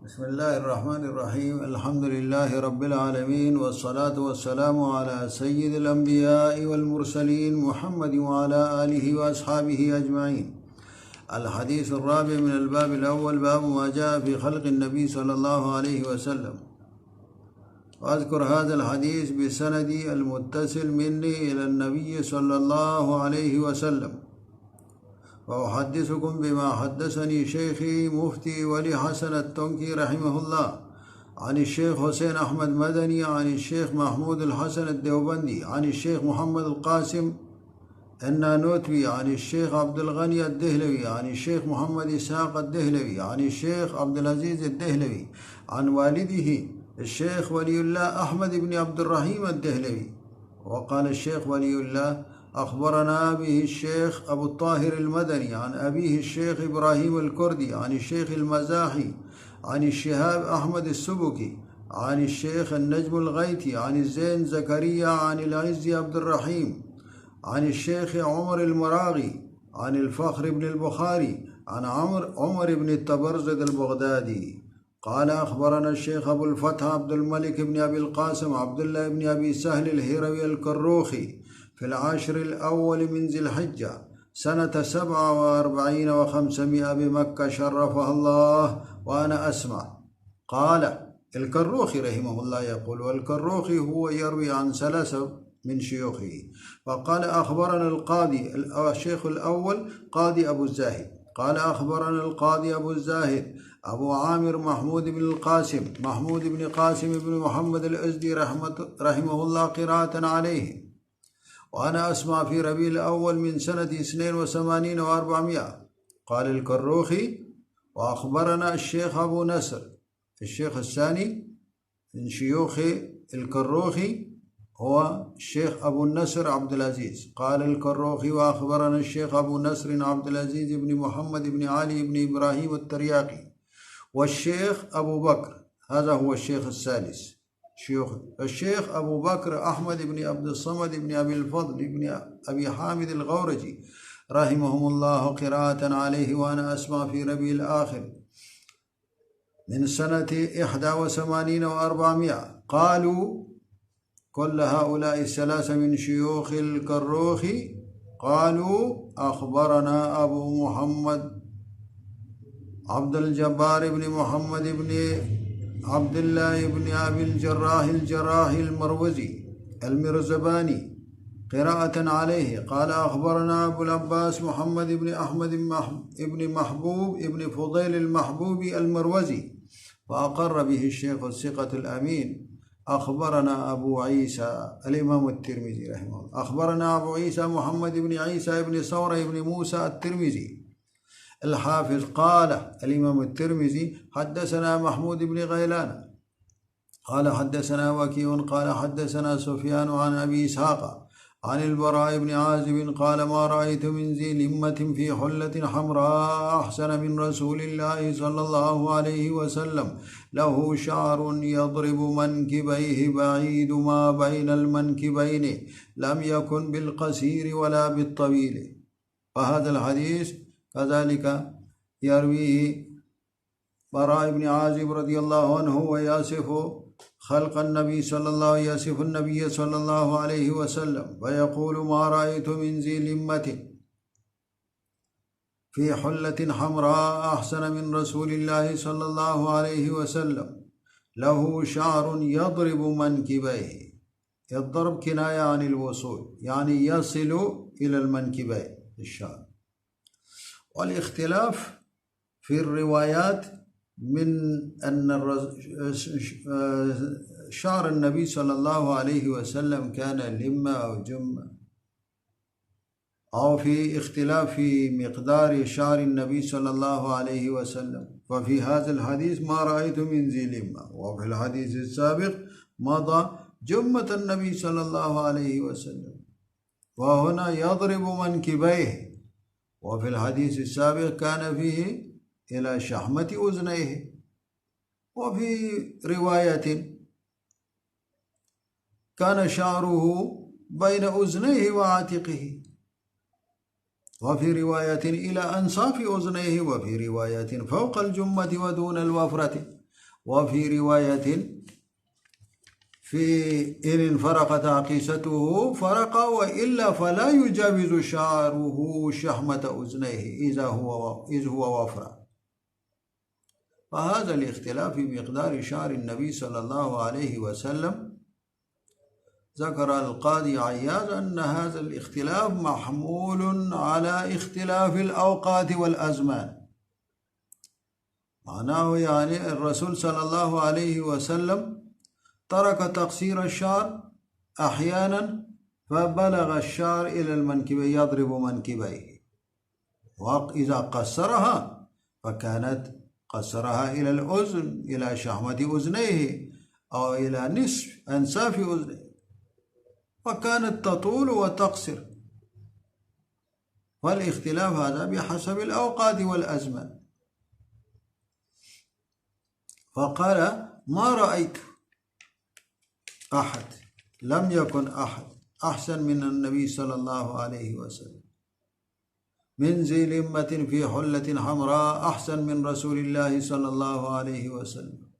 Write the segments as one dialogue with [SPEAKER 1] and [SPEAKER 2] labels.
[SPEAKER 1] بسم الله الرحمن الرحيم. الحمد لله رب العالمين، والصلاة والسلام على سيد الأنبياء والمرسلين محمد وعلى آله وأصحابه أجمعين. الحديث الرابع من الباب الأول، باب ما جاء في خلق النبي صلى الله عليه وسلم. وأذكر هذا الحديث بسندي المتصل مني إلى النبي صلى الله عليه وسلم، وأحدثكم بما حدثني شيخي مفتي ولي حسن التنكي رحمه الله عن الشيخ حسين أحمد مدني، عن الشيخ محمود الحسن الديوبندي، عن الشيخ محمد القاسم النانوتوي، عن الشيخ عبد الغني الدهلوي، عن الشيخ محمد إسحاق الدهلوي، عن الشيخ عبد العزيز الدهلوي، عن والده الشيخ ولي الله أحمد بن عبد الرحيم الدهلوي. وقال الشيخ ولي الله: أخبرنا به الشيخ أبو الطاهر المدني عن أبيه الشيخ إبراهيم الكردي، عن الشيخ المزاحي، عن الشهاب أحمد السبكي، عن الشيخ النجم الغيتي، عن الزين زكريا، عن العز عبد الرحيم، عن الشيخ عمر المراغي، عن الفخر بن البخاري، عن عمر بن التبرزد البغدادي قال: أخبرنا الشيخ أبو الفتح عبد الملك بن أبي القاسم عبد الله بن أبي سهل الهروي الكروخي في العاشر الأول من ذي الحجة سنة 47 و500 بمكة شرفها الله وأنا أسمع. قال الكروخي رحمه الله يقول: والكروخي هو يروي عن ثلاثة من شيوخه. فقال: أخبرنا القاضي الشيخ الأول قاضي أبو الزاهد قال: أخبرنا القاضي أبو الزاهد أبو عامر محمود بن القاسم محمود بن قاسم بن محمد الأزدي رحمه الله قراءة عليه وأنا أسمع في ربيع الأول من سنة 82 و400. قال الكروخي: وأخبرنا الشيخ أبو نصر. الشيخ الثاني من شيوخ الكروخي هو الشيخ أبو النصر عبد العزيز. قال الكروخي: وأخبرنا الشيخ أبو نصر عبد العزيز بن محمد بن علي بن إبراهيم الترياقي، والشيخ أبو بكر، هذا هو الشيخ الثالث شيوخ. الشيخ أبو بكر أحمد بن عبد الصمد بن أبي الفضل بن أبي حامد الغورجي رحمهم الله قراءة عليه وأنا أسمع في ربيع الآخر من سنة 81 و400. قالوا كل هؤلاء الثلاثة من شيوخ الكروخي قالوا: أخبرنا أبو محمد عبد الجبار بن محمد بن عبد الله بن أبي الجراح المروزي المرزباني قراءة عليه. قال: أخبرنا أبو العباس محمد بن أحمد بن محبوب بن فضيل المحبوبي المروزي، فأقر به الشيخ الثقة الأمين. أخبرنا أبو عيسى الإمام الترمذي رحمه الله. أخبرنا أبو عيسى محمد بن عيسى بن ثورة بن موسى الترمذي الحافظ قال الإمام الترمذي: حدثنا محمود بن غيلان قال حدثنا وكيع قال حدثنا سفيان عن أبي إسحاق عن البراء بن عازب قال: ما رأيت من ذي لمة في حلة حمراء أحسن من رسول الله صلى الله عليه وسلم، له شعر يضرب منكبيه بعيد ما بين المنكبين، لم يكن بالقصير ولا بالطويل. فهذا الحديث كذلك يرويه براء بن عازب رضي الله عنه، ويصف خلق النبي صلى الله يصف النبي صلى الله عليه وسلم ويقول: ما رأيت من ذي لمة في حلة حمراء أحسن من رسول الله صلى الله عليه وسلم، له شعر يضرب منكبيه. الضرب كناية عن الوصول، يعني يصل إلى المنكبين الشعر. والاختلاف في الروايات من أن شعر النبي صلى الله عليه وسلم كان لمة أو جمة، أو في اختلاف في مقدار شعر النبي صلى الله عليه وسلم. ففي هذا الحديث: ما رأيت من ذي لمة، وفي الحديث السابق مضى جمة النبي صلى الله عليه وسلم، وهنا يضرب منكبيه، وفي الحديث السابق كان فيه إلى شحمة أذنيه. وفي رواية كان شعره بين أذنيه وعاتقه، وفي رواية إلى أنصاف أذنيه، وفي رواية فوق الجمة ودون الوفرة. وفي رواية في إن انفرقت عقيسته فرق، وإلا فلا يجاوز شعره شحمة أذنيه إذ هو وفر. فهذا الاختلاف في مقدار شعر النبي صلى الله عليه وسلم، ذكر القاضي عياض أن هذا الاختلاف محمول على اختلاف الأوقات والأزمان. معناه يعني الرسول صلى الله عليه وسلم ترك تقصير الشعر أحيانا فبلغ الشعر إلى المنكبين يضرب منكبيه، وإذا قصرها فكانت قصرها إلى الأذن، إلى شحمة أذنيه أو إلى نصف أنساف أذنيه، وكانت تطول وتقصر. والاختلاف هذا بحسب الأوقات والأزمان. فقال ما رأيت أحد، لم يكن أحد أحسن من النبي صلى الله عليه وسلم، من ذي لمة في حلة حمراء أحسن من رسول الله صلى الله عليه وسلم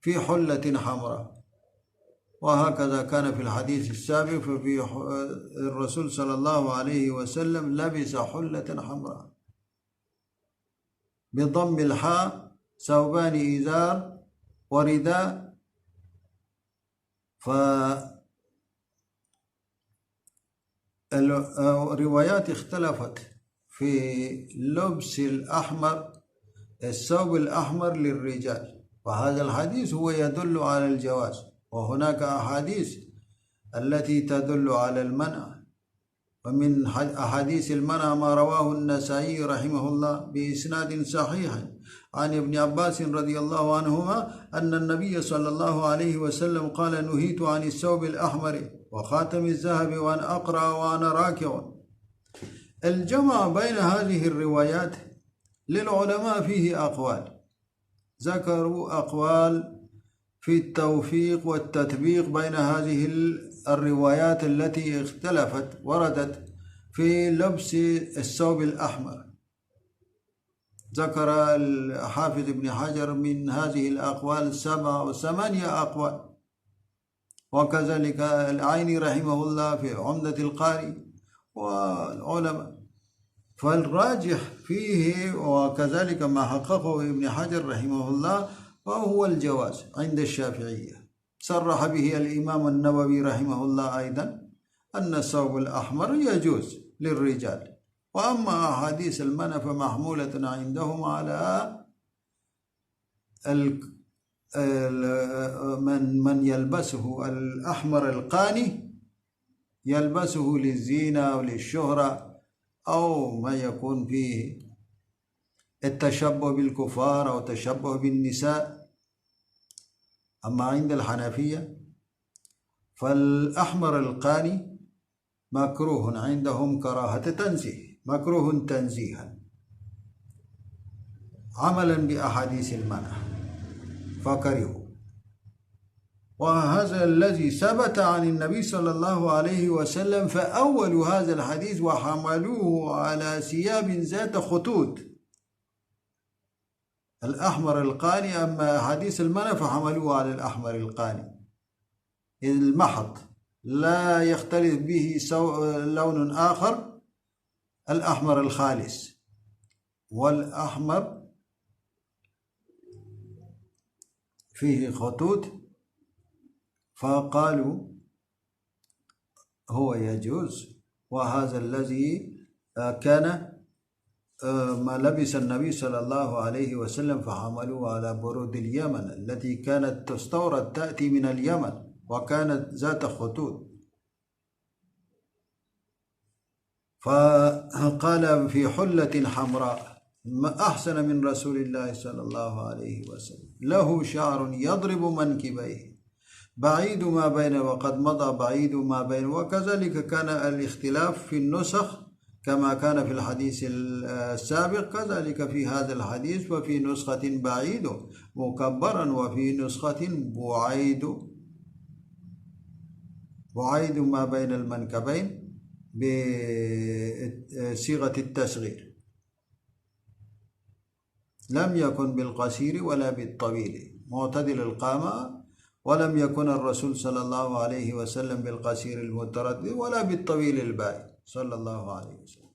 [SPEAKER 1] في حلة حمراء. وهكذا كان في الحديث السابق، ففي الرسول صلى الله عليه وسلم لبس حلة حمراء بضم الحاء، ثوبان إزار ورداء. فالروايات اختلفت في لبس الأحمر، الثوب الأحمر للرجال، وهذا الحديث هو يدل على الجواز، وهناك أحاديث التي تدل على المنع. ومن أحاديث المنع ما رواه النسائي رحمه الله بإسناد صحيح عن ابن عباس رضي الله عنهما أن النبي صلى الله عليه وسلم قال نهيت عن الثوب الأحمر وخاتم الذهب وأن أقرأ وأنا راكع. الجمع بين هذه الروايات للعلماء فيه أقوال، ذكروا أقوال في التوفيق والتطبيق بين هذه الروايات التي اختلفت وردت في لبس الثوب الأحمر. ذكر الحافظ ابن حجر من هذه الأقوال 7 أو 8 أقوال، وكذلك العيني رحمه الله في عمدة القاري والعلماء. فالراجح فيه وكذلك ما حققه ابن حجر رحمه الله وهو الجواز عند الشافعية. صرح به الإمام النووي رحمه الله أيضا أن الثوب الأحمر يجوز للرجال. وأما أحاديث المنع فمحمولة عندهم على من يلبسه الأحمر القاني، يلبسه للزينة أو للشهرة أو ما يكون فيه التشبه بالكفار أو التشبه بالنساء. أما عند الحنفية فالأحمر القاني مكروه عندهم كراهة تنزيه، مكروه تنزيها عملا بأحاديث المنع فكرهوا. وهذا الذي ثبت عن النبي صلى الله عليه وسلم، فأول هذا الحديث وحملوه على ثياب ذات خطوط الأحمر القاني. أما حديث المنع فحملوه على الأحمر القاني المحض لا يختلف به لون آخر، الأحمر الخالص. والأحمر فيه خطوط، فقالوا هو يجوز. وهذا الذي كان ما لبس النبي صلى الله عليه وسلم، فحملوا على برود اليمن التي كانت تستورد تأتي من اليمن وكانت ذات خطوط. فقال في حلة حمراء أحسن من رسول الله صلى الله عليه وسلم، له شعر يضرب منكبيه بعيد ما بين وقد مضى بعيد ما بين. وكذلك كان الاختلاف في النسخ كما كان في الحديث السابق، كذلك في هذا الحديث، وفي نسخة بعيد مكبرا وفي نسخة بعيد ما بين المنكبين بصيغة التصغير. لم يكن بالقصير ولا بالطويل، معتدل القامة، ولم يكن الرسول صلى الله عليه وسلم بالقصير المتردد ولا بالطويل البائن صلى الله عليه وسلم.